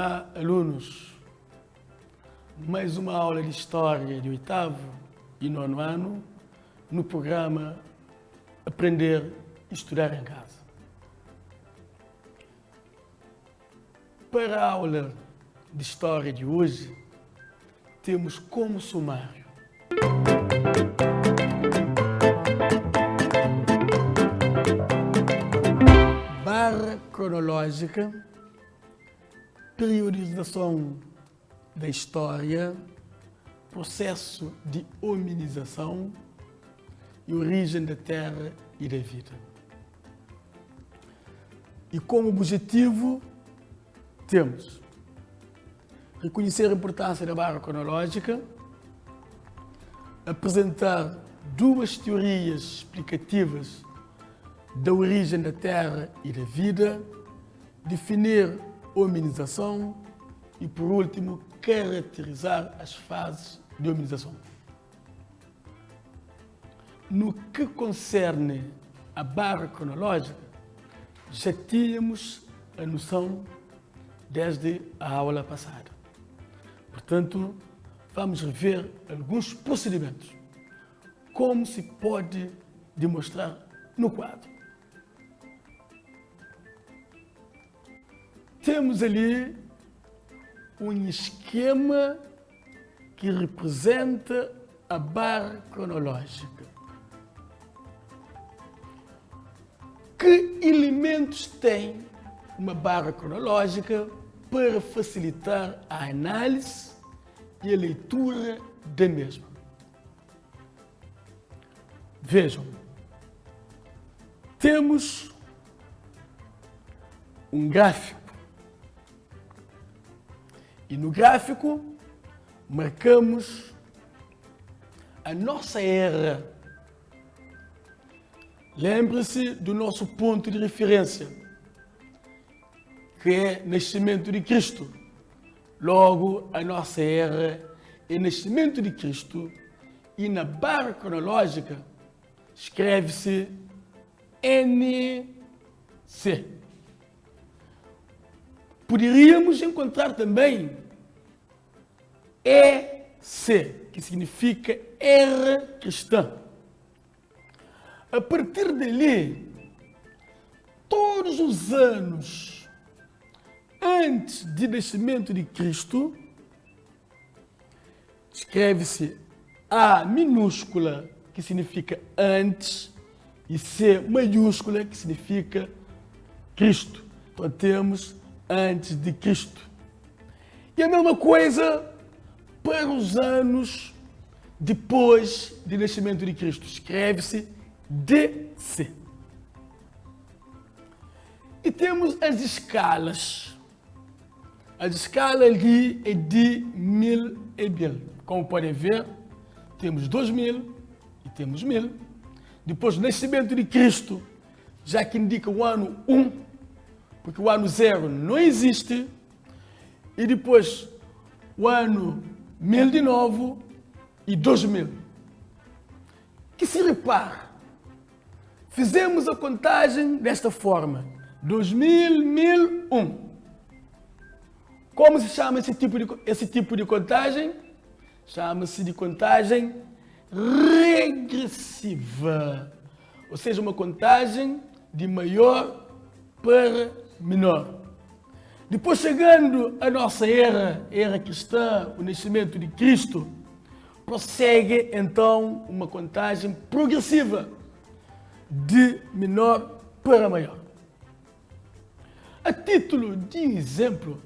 Olá, alunos. Mais uma aula de História de 8º e 9º ano no programa Aprender e Estudar em Casa. Para a aula de História de hoje, temos como sumário barra cronológica, periodização da história, processo de hominização e origem da terra e da vida. E como objetivo temos reconhecer a importância da barra cronológica, apresentar duas teorias explicativas da origem da terra e da vida, definir hominização e, por último, caracterizar as fases de hominização. No que concerne a barra cronológica, já tínhamos a noção desde a aula passada. Portanto, vamos rever alguns procedimentos, como se pode demonstrar no quadro. Temos ali um esquema que representa a barra cronológica. Que elementos tem uma barra cronológica para facilitar a análise e a leitura da mesma? Vejam, temos um gráfico. E no gráfico marcamos a nossa era. Lembre-se do nosso ponto de referência, que é nascimento de Cristo. Logo, a nossa era é nascimento de Cristo e na barra cronológica escreve-se NC. Poderíamos encontrar também EC, que significa Era Cristã. A partir dali, todos os anos antes do nascimento de Cristo, escreve-se A minúscula, que significa antes, e C maiúscula, que significa Cristo. Então temos antes de Cristo. E a mesma coisa para os anos depois do nascimento de Cristo. Escreve-se DC. E temos as escalas. A escala ali é de 1000 e 1000. Como podem ver, temos 2000 e temos 1000. Depois do nascimento de Cristo, já que indica o ano 1, porque o ano 0 não existe, e depois o ano 1000 de novo e 2000. Que se repare, fizemos a contagem desta forma, 2000, 1001. Como se chama esse tipo de contagem? Chama-se de contagem regressiva, ou seja, uma contagem de maior para menor. Depois, chegando à nossa era cristã, o nascimento de Cristo, prossegue então uma contagem progressiva de menor para maior. A título de exemplo,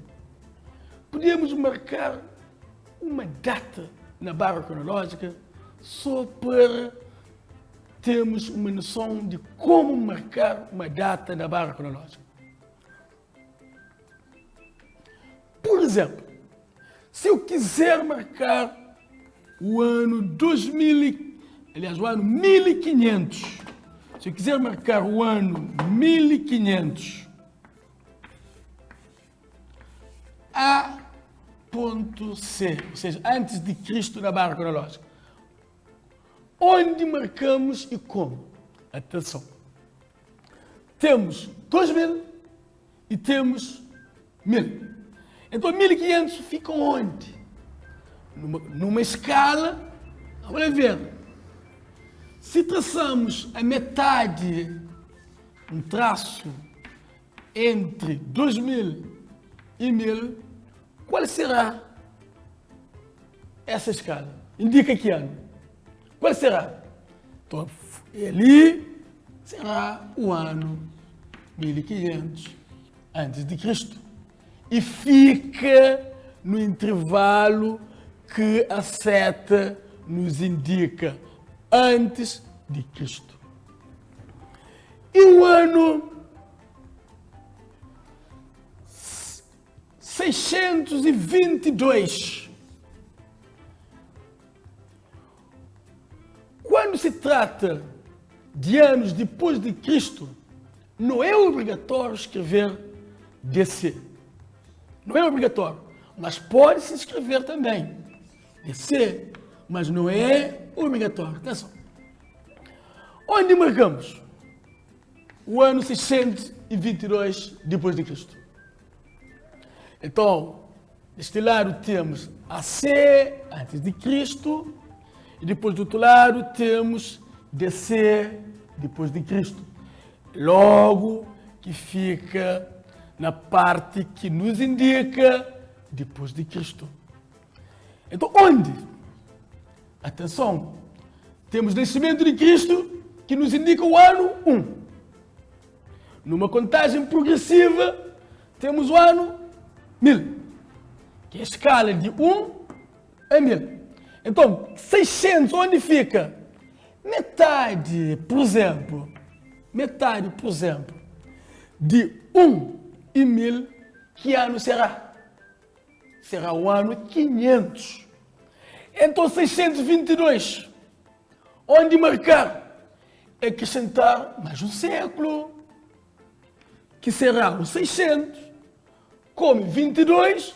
podemos marcar uma data na barra cronológica só para termos uma noção de como marcar uma data na barra cronológica. Por exemplo, se eu quiser marcar o ano o ano 1500, se eu quiser marcar o ano 1500, A.C, ou seja, antes de Cristo na barra cronológica. Onde marcamos e como? Atenção. Temos 2000 e temos 1000. Então 1500 fica onde? Numa escala, vamos ver. Se traçamos a metade, um traço entre 2000 e 1000, qual será essa escala? Indica que ano. Qual será? Então, ali será o ano 1500 antes de Cristo. E fica no intervalo que a seta nos indica, antes de Cristo. E o ano 622. Quando se trata de anos depois de Cristo, não é obrigatório escrever DC. Não é obrigatório, mas pode-se escrever também DC, mas não é obrigatório. Atenção. Onde marcamos? O ano 622 depois de Cristo. Então, deste lado temos AC, antes de Cristo, e depois do outro lado temos DC, depois de Cristo. Logo que fica na parte que nos indica depois de Cristo. Então, onde? Atenção, temos o nascimento de Cristo, que nos indica o ano 1. Numa contagem progressiva, temos o ano 1000, que é a escala de 1 a 1000. Então, 600, onde fica? Metade, por exemplo, de 1 e 1000, que ano será? Será o ano 500. Então, 622, onde marcar? Acrescentar mais um século, que será o 600, como 22,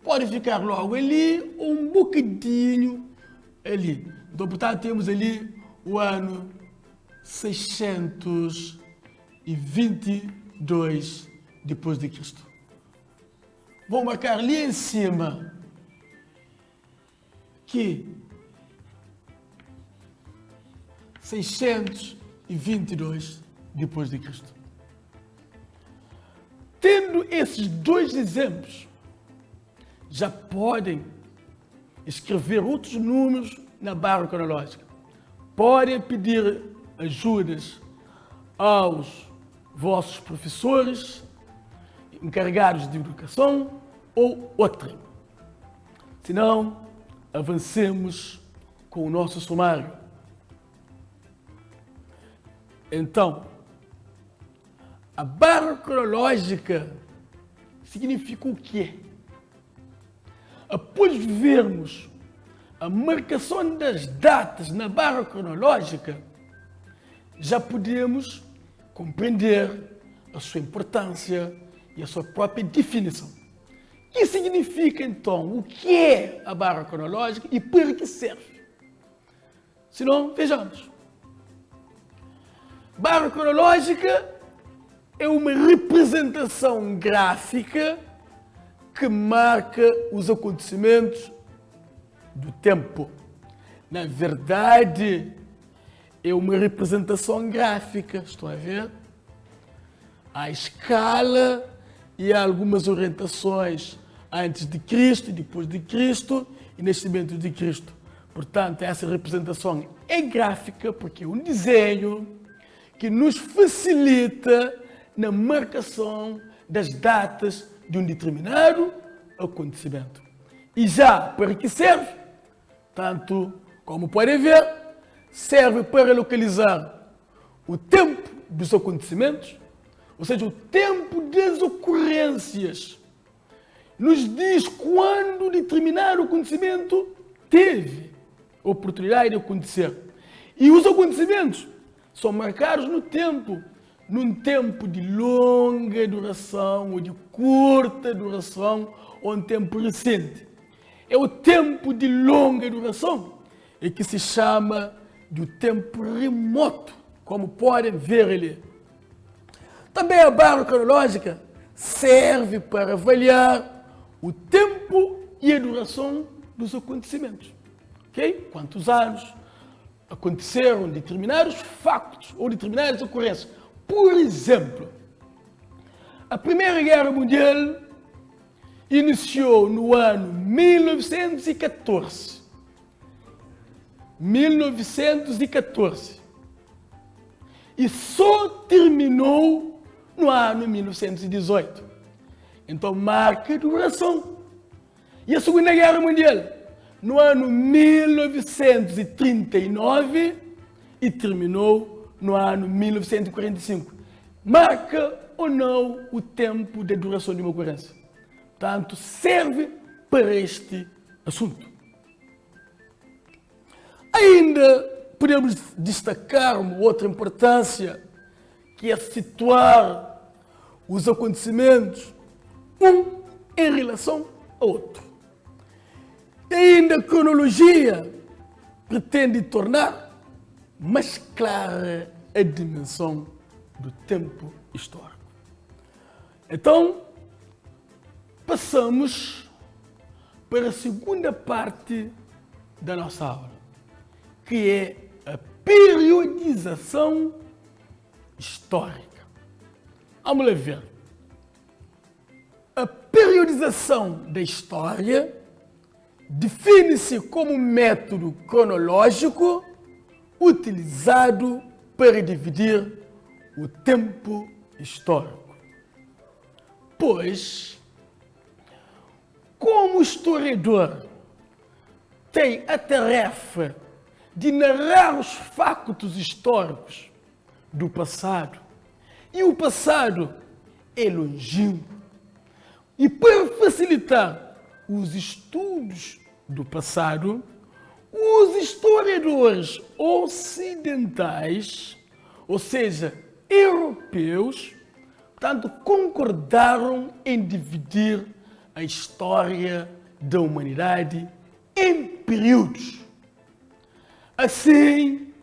pode ficar logo ali, um bocadinho ali. Então, portanto, temos ali o ano 622 depois de Cristo. Vou marcar ali em cima que 622 depois de Cristo. Tendo esses dois exemplos, já podem escrever outros números na barra cronológica. Podem pedir ajudas aos vossos professores, encarregados de educação ou outrem. Se não, avancemos com o nosso sumário. Então, a barra cronológica significa o quê? Após vermos a marcação das datas na barra cronológica, já podemos compreender a sua importância e a sua própria definição. O que significa, então, o que é a barra cronológica e para que serve? Se não, vejamos. Barra cronológica é uma representação gráfica que marca os acontecimentos do tempo. Na verdade, é uma representação gráfica, estão a ver? Há escala e há algumas orientações antes de Cristo, depois de Cristo e nascimento de Cristo. Portanto, essa representação é gráfica porque é um desenho que nos facilita na marcação das datas de um determinado acontecimento. E já para que serve? Tanto como podem ver, serve para localizar o tempo dos acontecimentos, ou seja, o tempo das ocorrências. Nos diz quando determinado acontecimento teve oportunidade de acontecer. E os acontecimentos são marcados no tempo, num tempo de longa duração ou de curta duração ou um tempo recente. É o tempo de longa duração e que se chama de tempo remoto, como podem ver ali. Também a barra cronológica serve para avaliar o tempo e a duração dos acontecimentos. Ok? Quantos anos aconteceram determinados factos ou determinadas ocorrências. Por exemplo, a Primeira Guerra Mundial iniciou no ano 1914. 1914. E só terminou no ano 1918. Então marca a duração. E a Segunda Guerra Mundial? No ano 1939 e terminou no ano 1945. Marca ou não o tempo de duração de uma ocorrência. Portanto, serve para este assunto. Ainda podemos destacar uma outra importância, que é situar os acontecimentos um em relação ao outro. E ainda a cronologia pretende tornar mais clara a dimensão do tempo histórico. Então, passamos para a segunda parte da nossa aula, que é a periodização histórica. Vamos lá ver. A periodização da história define-se como método cronológico utilizado para dividir o tempo histórico. Pois, como historiador tem a tarefa de narrar os factos históricos do passado, e o passado é longínquo, e para facilitar os estudos do passado, os historiadores ocidentais, ou seja, europeus, portanto, concordaram em dividir a história da humanidade em períodos. Assim,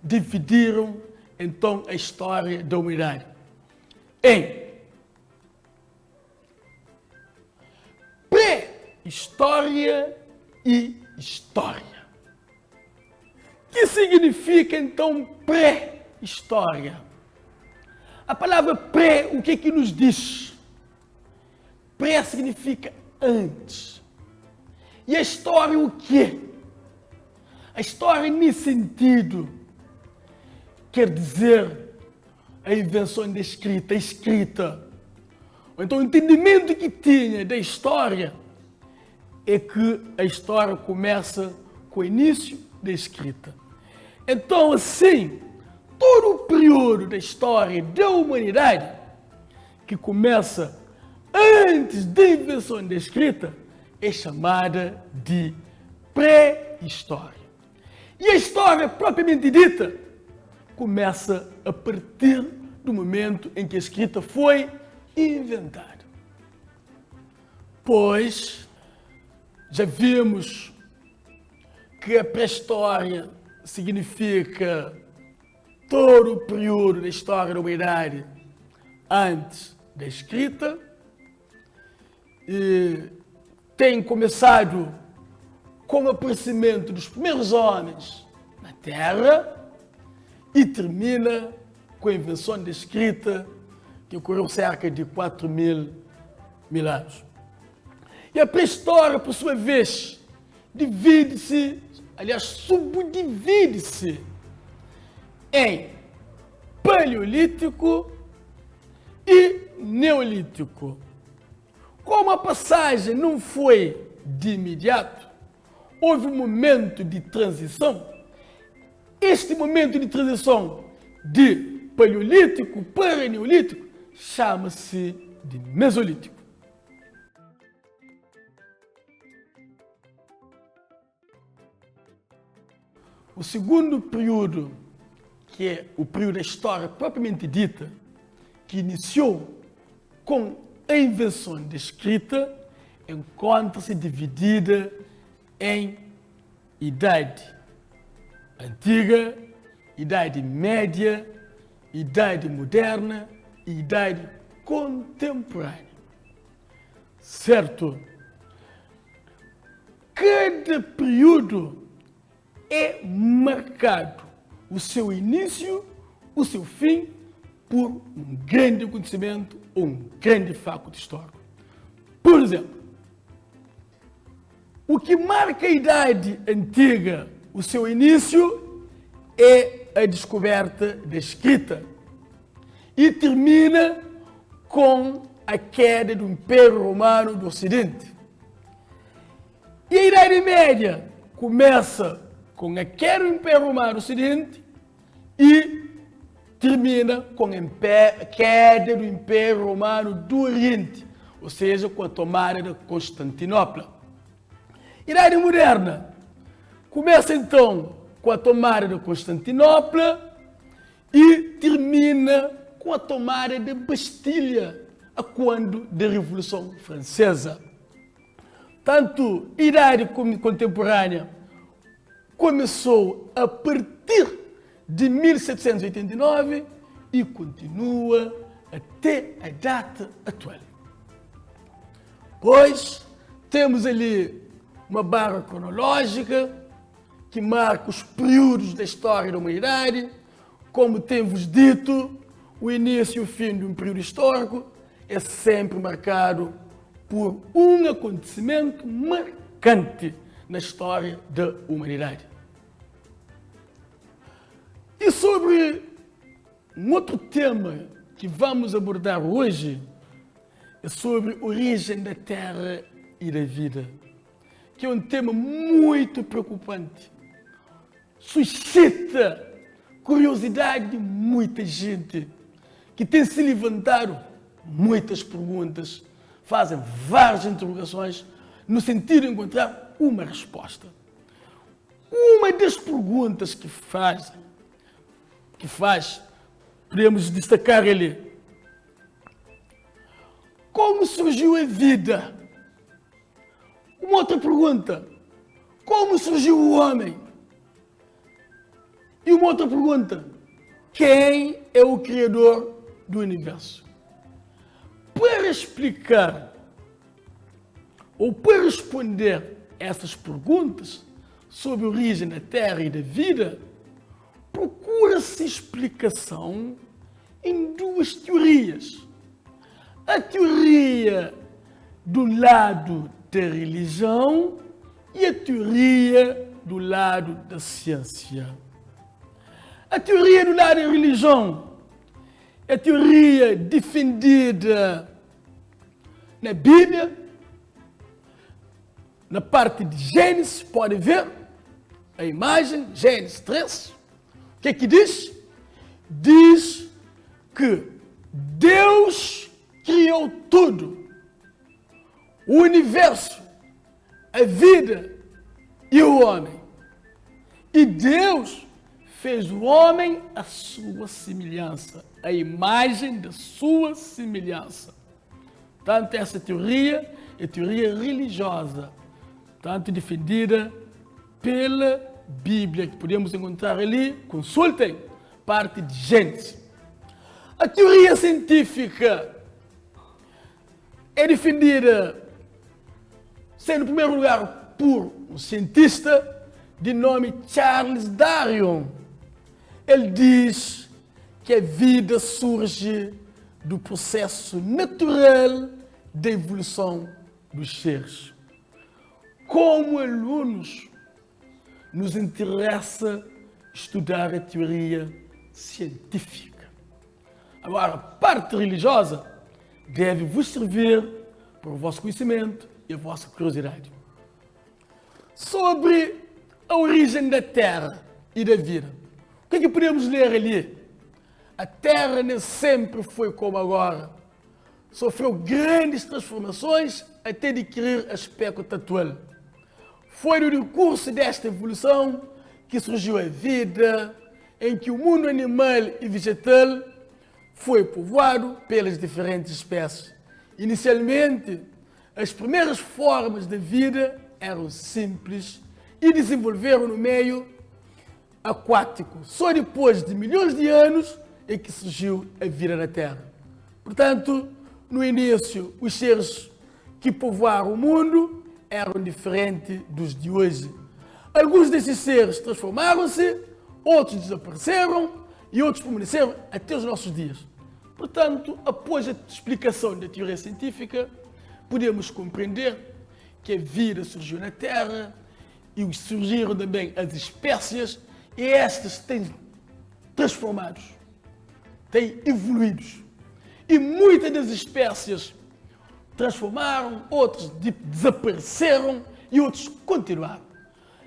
dividiram então a história da humanidade em pré-história e história. Que significa então pré-história? A palavra pré, o que é que nos diz? Pré significa antes. E a história o quê? A história, nesse sentido, quer dizer a invenção da escrita, a escrita. Então, o entendimento que tinha da história é que a história começa com o início da escrita. Então, assim, todo o período da história da humanidade, que começa antes da invenção da escrita, é chamada de pré-história. E a história propriamente dita começa a partir do momento em que a escrita foi inventada. Pois já vimos que a pré-história significa todo o período da história da humanidade antes da escrita, e tem começado com o aparecimento dos primeiros homens na Terra e termina com a invenção da escrita, que ocorreu cerca de 4.000 anos. E a pré-história, por sua vez, divide-se, aliás, subdivide-se em paleolítico e neolítico. Como a passagem não foi de imediato, houve um momento de transição. Este momento de transição de paleolítico para neolítico chama-se de mesolítico. O segundo período, que é o período da história propriamente dita, que iniciou com a invenção da escrita, encontra-se dividida em idade antiga, idade média, idade moderna e idade contemporânea. Certo? cada período é marcado o seu início, o seu fim, por um grande acontecimento ou um grande facto histórico. Por exemplo, o que marca a Idade Antiga, o seu início, é a descoberta da escrita e termina com a queda do Império Romano do Ocidente. E a Idade Média começa com a queda do Império Romano do Ocidente e termina com a queda do Império Romano do Oriente, ou seja, com a tomada de Constantinopla. A Idade Moderna começa então com a tomada de Constantinopla e termina com a tomada de Bastilha, a quando da Revolução Francesa. Tanto a Idade Contemporânea começou a partir de 1789 e continua até a data atual. Pois temos ali uma barra cronológica que marca os períodos da história da humanidade. Como tenho-vos dito, o início e o fim de um período histórico é sempre marcado por um acontecimento marcante na história da humanidade. E sobre um outro tema que vamos abordar hoje, é sobre a origem da Terra e da vida, que é um tema muito preocupante. Suscita curiosidade de muita gente, que tem se levantado muitas perguntas, fazem várias interrogações, no sentido de encontrar uma resposta. Uma das perguntas que faz, podemos destacar ali: como surgiu a vida? Uma outra pergunta: como surgiu o homem? E uma outra pergunta: quem é o Criador do universo? Para explicar ou para responder essas perguntas sobre a origem da Terra e da vida, procura-se explicação em duas teorias. A teoria do lado da religião e a teoria do lado da ciência. A teoria do lado da religião é a teoria defendida na Bíblia, na parte de Gênesis, pode ver a imagem, Gênesis 3. O que é que diz? Diz que Deus criou tudo, o universo, a vida e o homem. E Deus fez o homem à sua semelhança, a imagem da sua semelhança. Tanto essa teoria é teoria religiosa, tanto defendida pela Bíblia, que podemos encontrar ali, consultem, parte de Gênesis. A teoria científica é defendida, sendo em primeiro lugar por um cientista de nome Charles Darwin. Ele diz que a vida surge do processo natural da evolução dos seres. Como alunos, nos interessa estudar a teoria científica. Agora, a parte religiosa deve vos servir para o vosso conhecimento e a vossa curiosidade. Sobre a origem da Terra e da vida, o que é que podemos ler ali? A Terra nem sempre foi como agora. Sofreu grandes transformações até adquirir aspecto atual. Foi no decurso desta evolução que surgiu a vida, em que o mundo animal e vegetal foi povoado pelas diferentes espécies. Inicialmente, as primeiras formas de vida eram simples e desenvolveram no meio aquático. Só depois de milhões de anos é que surgiu a vida na Terra. Portanto, no início, os seres que povoaram o mundo eram diferentes dos de hoje. Alguns desses seres transformaram-se, outros desapareceram e outros permaneceram até os nossos dias. Portanto, após a explicação da teoria científica, podemos compreender que a vida surgiu na Terra e surgiram também as espécies e estas têm transformados, têm evoluído. E muitas das espécies transformaram, outros desapareceram e outros continuaram.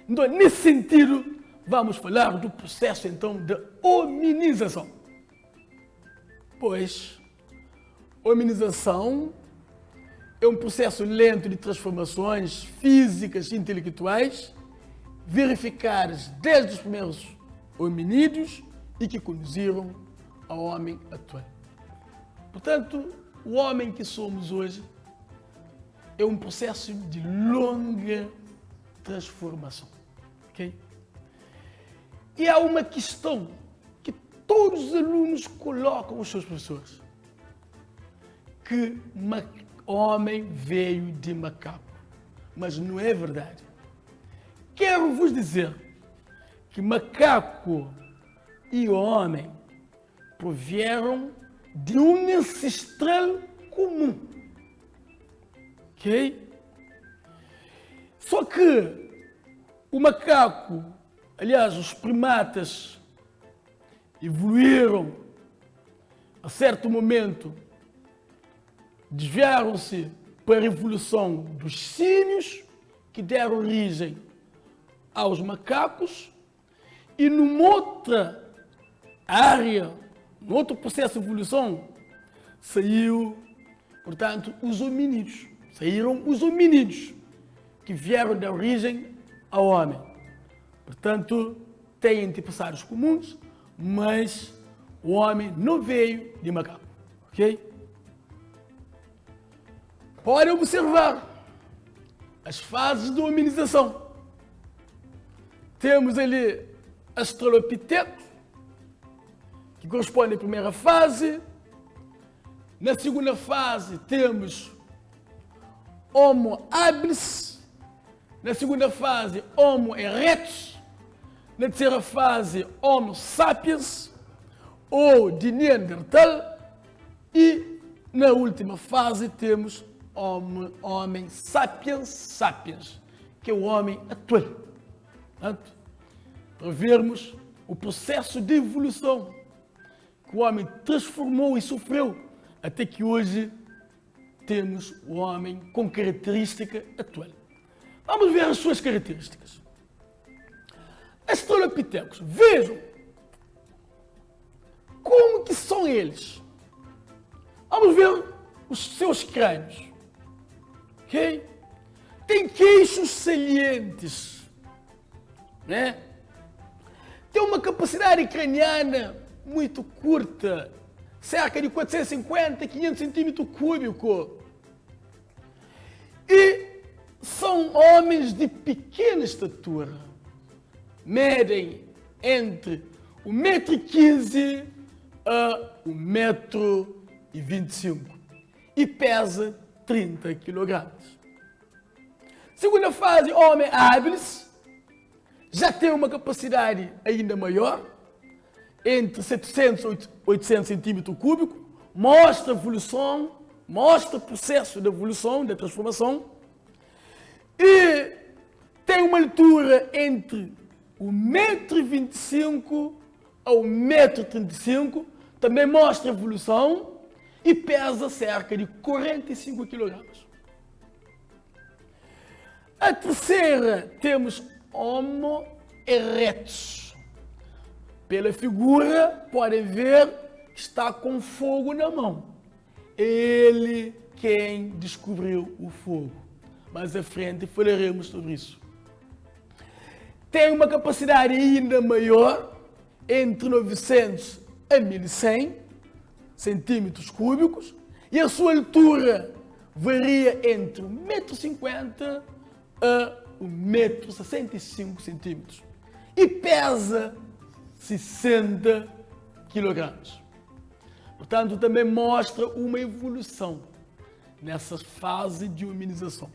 Então, nesse sentido, vamos falar do processo, então, da hominização. Pois, hominização é um processo lento de transformações físicas e intelectuais verificadas desde os primeiros hominídeos e que conduziram ao homem atual. Portanto, o homem que somos hoje é um processo de longa transformação. Okay? E há uma questão que todos os alunos colocam aos seus professores, que homem veio de macaco, mas não é verdade. Quero vos dizer que macaco e homem provieram de um ancestral comum. Ok? Só que o macaco, aliás, os primatas evoluíram a certo momento, desviaram-se para a evolução dos símios, que deram origem aos macacos, e numa outra área, num outro processo de evolução, portanto, os hominídeos. Saíram os hominídeos, que vieram dar origem ao homem. Portanto, têm antepassados comuns, mas o homem não veio de macaco. Ok? Podem observar as fases de hominização. Temos ali Australopithecus, que corresponde à primeira fase. Na segunda fase temos Homo habilis. Na segunda fase, Homo erectus. Na terceira fase, Homo sapiens, ou de Neandertal. E na última fase temos Homem sapiens sapiens, que é o homem atual. Portanto, para vermos o processo de evolução que o homem transformou e sofreu, até que hoje temos o homem com característica atual. Vamos ver as suas características. Australopithecus, vejam como que são eles. Vamos ver os seus crânios. Okay? Tem queixos salientes, né? Tem uma capacidade craniana muito curta, cerca de 450 a 500 centímetros cúbicos. E são homens de pequena estatura. Medem entre 1,15 m a 1,25 m e pesa 30 kg. Segunda fase, Homo habilis, já tem uma capacidade ainda maior, entre 700 e 800 centímetros cúbicos, mostra evolução, mostra o processo de evolução, da transformação, e tem uma altura entre 1,25 m a 1,35 m, também mostra evolução, e pesa cerca de 45 kg. A terceira, temos Homo erectus. Pela figura, podem ver que está com fogo na mão. Ele quem descobriu o fogo. Mais à frente falaremos sobre isso. Tem uma capacidade ainda maior, entre 900 a 1100 centímetros cúbicos, e a sua altura varia entre 1,50 m a 1,65 m e pesa 60 kg. Portanto, também mostra uma evolução nessa fase de hominização.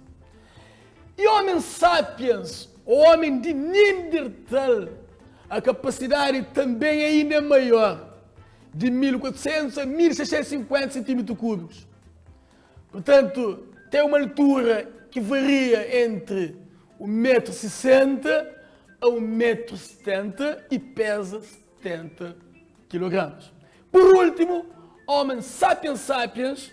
E Homo sapiens, o homem de Neandertal, a capacidade também ainda é maior, de 1400 a 1650 centímetros cúbicos. Portanto, tem uma altura que varia entre 1,60 m a 1,70 m e pesa 70 kg. Por último, Homo sapiens sapiens,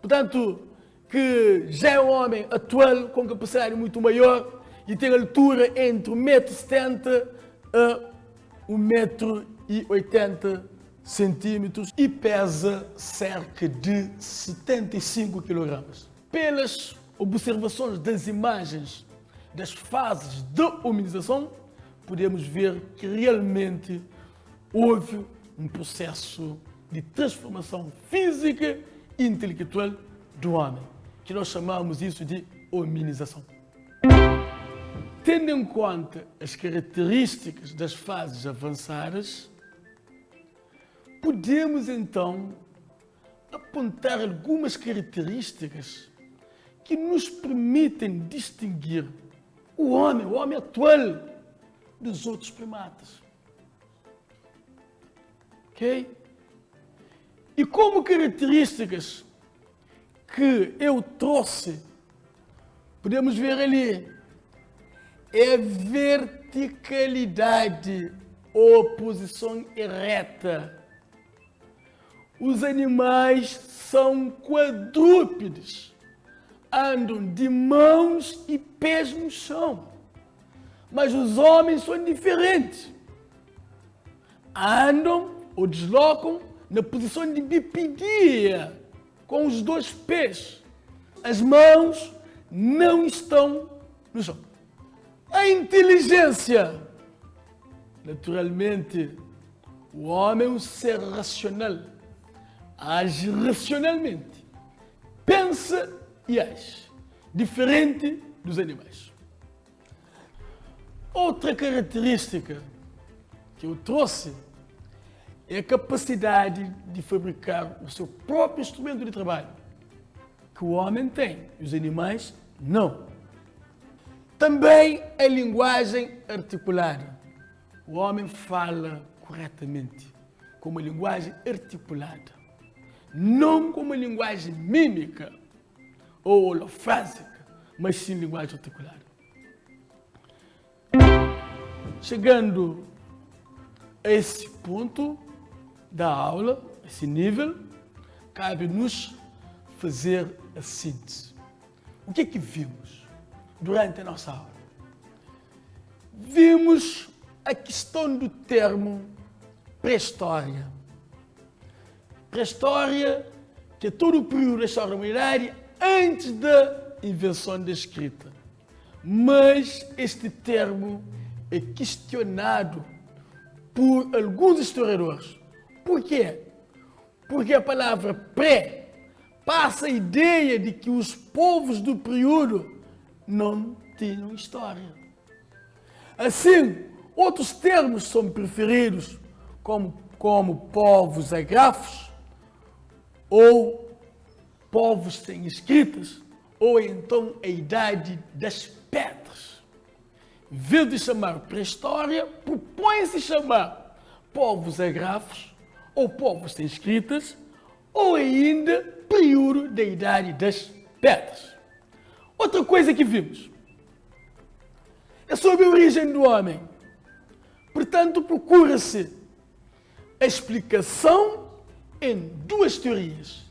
portanto, que já é um homem atual com capacidade muito maior e tem altura entre 1,70 m a 1,80 m e pesa cerca de 75 kg. Pelas observações das imagens das fases de hominização, podemos ver que realmente houve um processo de transformação física e intelectual do homem, que nós chamamos isso de hominização. Tendo em conta as características das fases avançadas, podemos então apontar algumas características que nos permitem distinguir o homem atual, dos outros primatas. Ok? E como características que eu trouxe, podemos ver ali, é a verticalidade ou posição ereta. Os animais são quadrúpedes, andam de mãos e pés no chão. Mas os homens são diferentes. Andam ou deslocam na posição de bipidia, com os dois pés. As mãos não estão no chão. A inteligência. Naturalmente, o homem é um ser racional. Age racionalmente. Pensa e age. Diferente dos animais. Outra característica que eu trouxe é a capacidade de fabricar o seu próprio instrumento de trabalho, que o homem tem e os animais não. Também a linguagem articulada. O homem fala corretamente, com uma linguagem articulada, não com uma linguagem mímica ou holofrásica, mas sim linguagem articulada. Chegando a esse ponto da aula, esse nível, cabe-nos fazer a síntese. O que é que vimos durante a nossa aula? Vimos a questão do termo pré-história. Pré-história, que é todo o período da história da humanidade antes da invenção da escrita. Mas este termo é questionado por alguns historiadores. Por quê? Porque a palavra pré passa a ideia de que os povos do período não tinham história. Assim, outros termos são preferidos, como povos agrafos, ou povos sem escritas, ou então a idade das pedras. Em vez de chamar pré-história, propõe-se chamar povos agrafos, ou povos sem escritas, ou ainda período da idade das pedras. Outra coisa que vimos é sobre a origem do homem. Portanto, procura-se a explicação em duas teorias.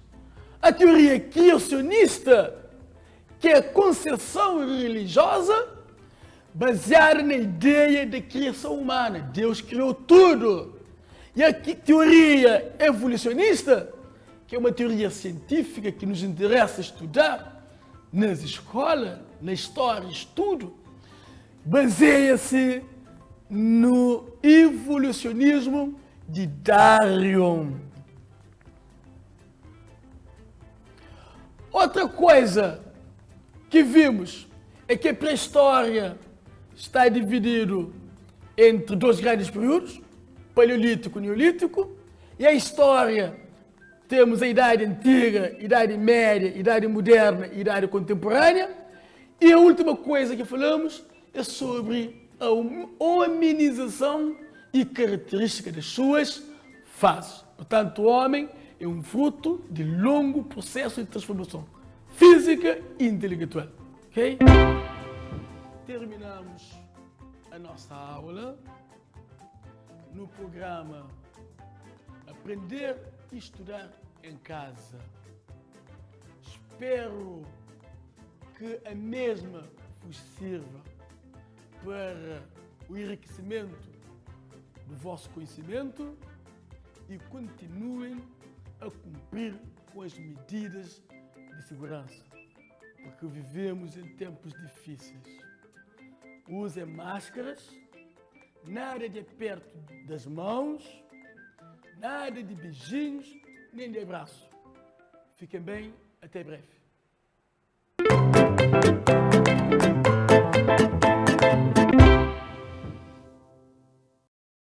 A teoria criacionista, que é a concepção religiosa baseada na ideia da criação humana. Deus criou tudo. E a teoria evolucionista, que é uma teoria científica que nos interessa estudar nas escolas, na história, estudo, baseia-se no evolucionismo de Darwin. Outra coisa que vimos é que a pré-história está dividido entre dois grandes períodos, Paleolítico e Neolítico, e a história temos a Idade Antiga, Idade Média, Idade Moderna e Idade Contemporânea, E a última coisa que falamos é sobre a hominização e característica das suas fases. Portanto, o homem é um fruto de longo processo de transformação física e intelectual. Ok? Terminamos a nossa aula no programa Aprender e Estudar em Casa. Espero que a mesma vos sirva para o enriquecimento do vosso conhecimento e continuem a cumprir com as medidas de segurança, porque vivemos em tempos difíceis. Usem máscaras, nada de perto das mãos, nada de beijinhos nem de abraço. Fiquem bem, até breve.